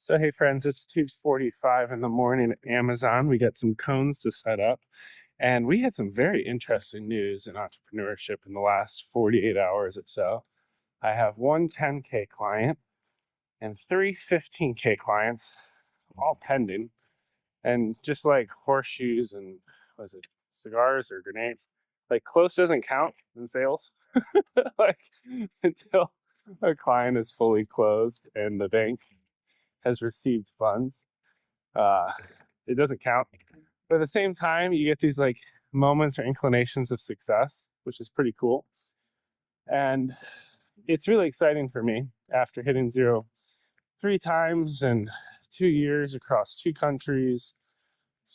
So hey friends, it's 2:45 in the morning at Amazon. We got some cones to set up, and we had some very interesting news in entrepreneurship in the last 48 hours or so. I have one 10K client and three 15K clients, all pending. And just like horseshoes and was it cigars or grenades, like close doesn't count in sales. Like until a client is fully closed and the bank has received funds, uh, it doesn't count. But at the same time, you get these like moments or inclinations of success, which is pretty cool. And it's really exciting for me after hitting zero 3 times in 2 years across 2 countries,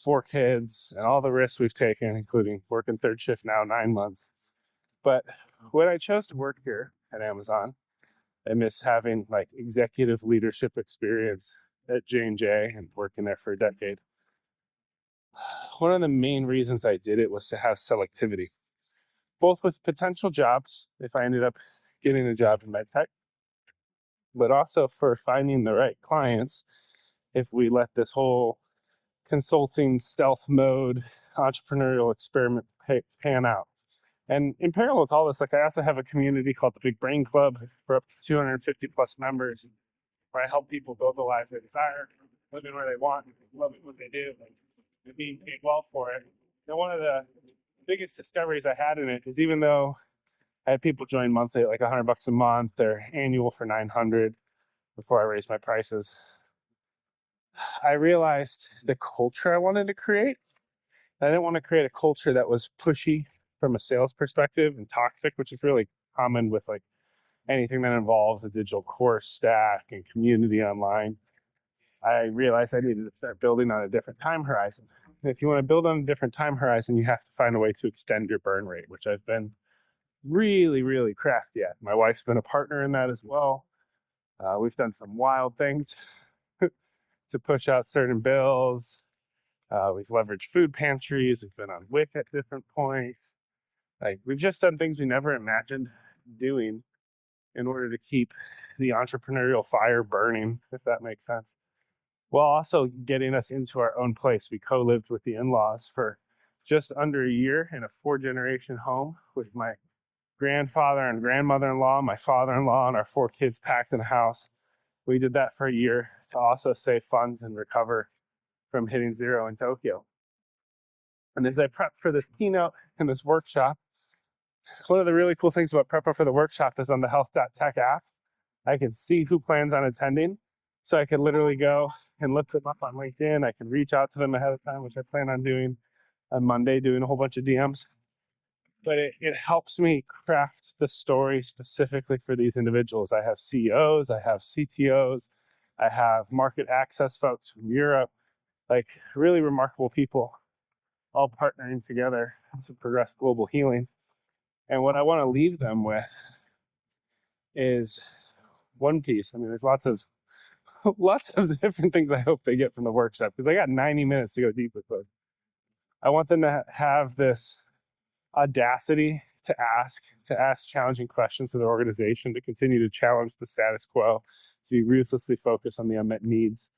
4 kids, and all the risks we've taken, including working third shift now 9 months. But when I chose to work here at Amazon, I miss having like executive leadership experience at J&J and working there for a decade. One of the main reasons I did it was to have selectivity, both with potential jobs, if I ended up getting a job in medtech, but also for finding the right clients if we let this whole consulting stealth mode entrepreneurial experiment pan out. And in parallel with all this, like I also have a community called the Big Brain Club for up to 250 plus members, where I help people build the lives they desire, living where they want, loving what they do, and being paid well for it. And one of the biggest discoveries I had in it is, even though I had people join monthly at like $100 a month or annual for 900 before I raised my prices, I realized the culture I wanted to create. I didn't want to create a culture that was pushy from a sales perspective and toxic, which is really common with like anything that involves a digital course stack and community online. I realized I needed to start building on a different time horizon. And if you want to build on a different time horizon, you have to find a way to extend your burn rate, which I've been really, really crafty at. My wife's been a partner in that as well. We've done some wild things to push out certain bills. We've leveraged food pantries. We've been on WIC at different points. Like, we've just done things we never imagined doing in order to keep the entrepreneurial fire burning, if that makes sense, while also getting us into our own place. We co-lived with the in-laws for just under a year in a 4-generation home with my grandfather and grandmother-in-law, my father-in-law, and our 4 kids packed in a house. We did that for a year to also save funds and recover from hitting zero in Tokyo. And as I prepped for this keynote and this workshop, one of the really cool things about prepping for the workshop is on the health.tech app, I can see who plans on attending. So I could literally go and look them up on LinkedIn. I can reach out to them ahead of time, which I plan on doing on Monday, doing a whole bunch of DMs. But it helps me craft the story specifically for these individuals. I have CEOs, I have CTOs, I have market access folks from Europe, like really remarkable people all partnering together to progress global healing. And what I want to leave them with is one piece. I mean, there's lots of different things I hope they get from the workshop, because I got 90 minutes to go deep with it. I want them to have this audacity to ask challenging questions to their organization, to continue to challenge the status quo, to be ruthlessly focused on the unmet needs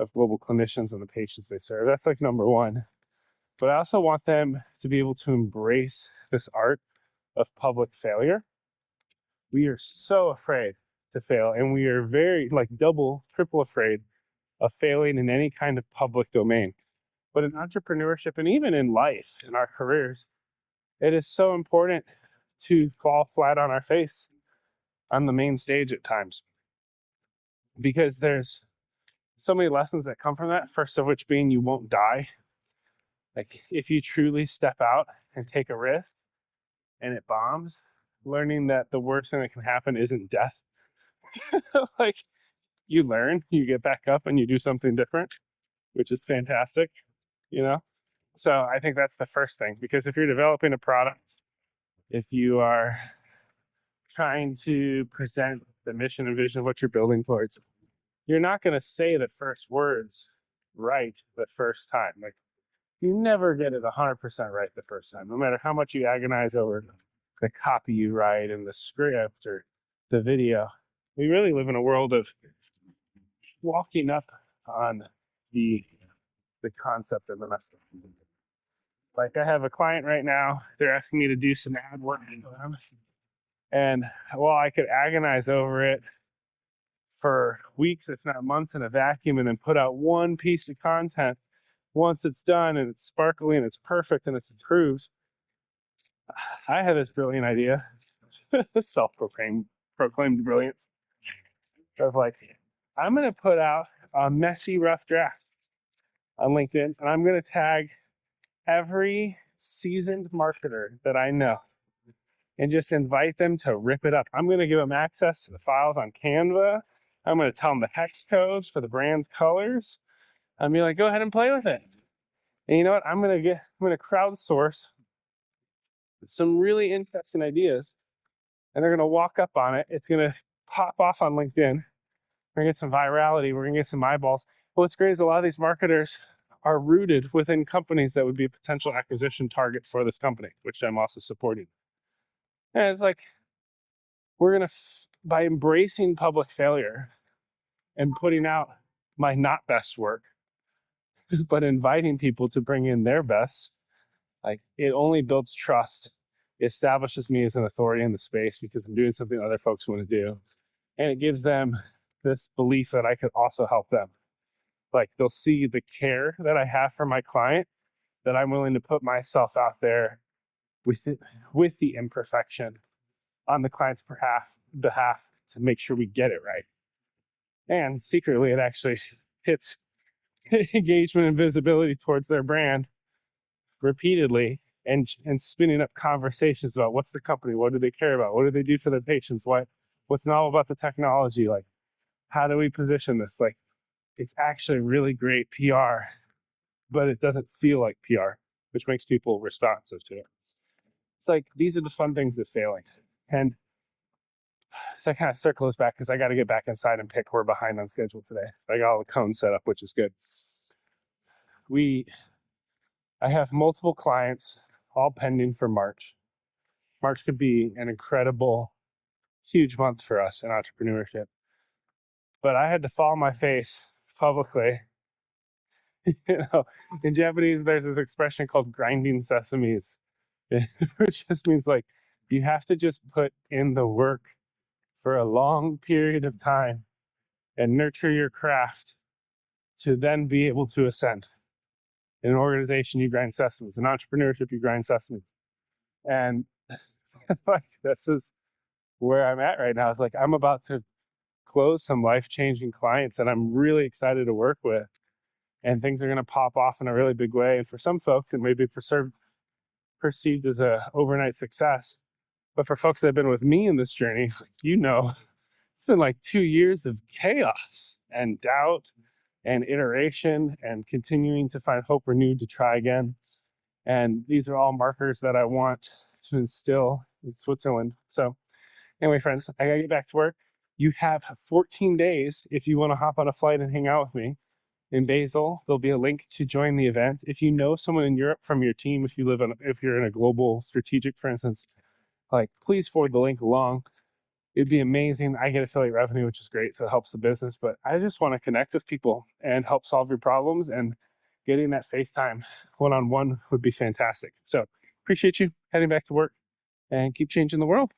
of global clinicians and the patients they serve. That's like number one. But I also want them to be able to embrace this art of public failure. We are so afraid to fail, and we are very like double, triple afraid of failing in any kind of public domain. But in entrepreneurship and even in life, in our careers, it is so important to fall flat on our face on the main stage at times, because there's so many lessons that come from that. First of which being you won't die. Like, if you truly step out and take a risk and it bombs, learning that the worst thing that can happen isn't death. Like, you learn, you get back up and you do something different, which is fantastic, you know? So I think that's the first thing, because if you're developing a product, if you are trying to present the mission and vision of what you're building towards, you're not going to say the first words right the first time. Like, you never get it 100% right the first time, no matter how much you agonize over the copy you write and the script or the video. We really live in a world of walking up on the concept of the message. Like I have a client right now, they're asking me to do some ad work for them. And while I could agonize over it for weeks, if not months, in a vacuum and then put out one piece of content, once it's done and it's sparkly and it's perfect and it's approved, I had this brilliant idea, self-proclaimed brilliance, of like, I'm going to put out a messy, rough draft on LinkedIn, and I'm going to tag every seasoned marketer that I know and just invite them to rip it up. I'm going to give them access to the files on Canva. I'm going to tell them the hex codes for the brand's colors. I'm be like, go ahead and play with it. And you know what? I'm going to crowdsource some really interesting ideas, and they're going to walk up on it. It's going to pop off on LinkedIn. We're going to get some virality. We're going to get some eyeballs. But what's great is a lot of these marketers are rooted within companies that would be a potential acquisition target for this company, which I'm also supporting. And it's like, we're going to, by embracing public failure and putting out my not best work, but inviting people to bring in their best, like, it only builds trust. It establishes me as an authority in the space because I'm doing something other folks want to do. And it gives them this belief that I could also help them. Like, they'll see the care that I have for my client, that I'm willing to put myself out there with the imperfection on the client's behalf to make sure we get it right. And secretly, it actually hits engagement and visibility towards their brand repeatedly, and spinning up conversations about what's the company, what do they care about, what do they do for their patients, what's novel about the technology, like, how do we position this? Like, it's actually really great PR, but it doesn't feel like PR, which makes people responsive to it. It's like, these are the fun things of failing. And so I kind of circle this back because I got to get back inside and pick. We're behind on schedule today. I got all the cones set up, which is good. I have multiple clients, all pending for March. March could be an incredible, huge month for us in entrepreneurship. But I had to fall on my face publicly. In Japanese, there's this expression called grinding sesames, which just means like, you have to just put in the work for a long period of time and nurture your craft to then be able to ascend. In an organization, you grind sesames. In entrepreneurship, you grind sesames. And like, this is where I'm at right now. It's like, I'm about to close some life-changing clients that I'm really excited to work with. And things are going to pop off in a really big way. And for some folks, it may be perceived as an overnight success. But for folks that have been with me in this journey, it's been like 2 years of chaos and doubt and iteration and continuing to find hope renewed to try again. And these are all markers that I want to instill in Switzerland. So anyway, friends, I gotta get back to work. You have 14 days if you want to hop on a flight and hang out with me in Basel. There'll be a link to join the event. If you know someone in Europe from your team, if you're in a global strategic, for instance, like, please forward the link along. It'd be amazing. I get affiliate revenue, which is great, so it helps the business. But I just want to connect with people and help solve your problems, and getting that FaceTime one-on-one would be fantastic. So appreciate you. Heading back to work, and keep changing the world.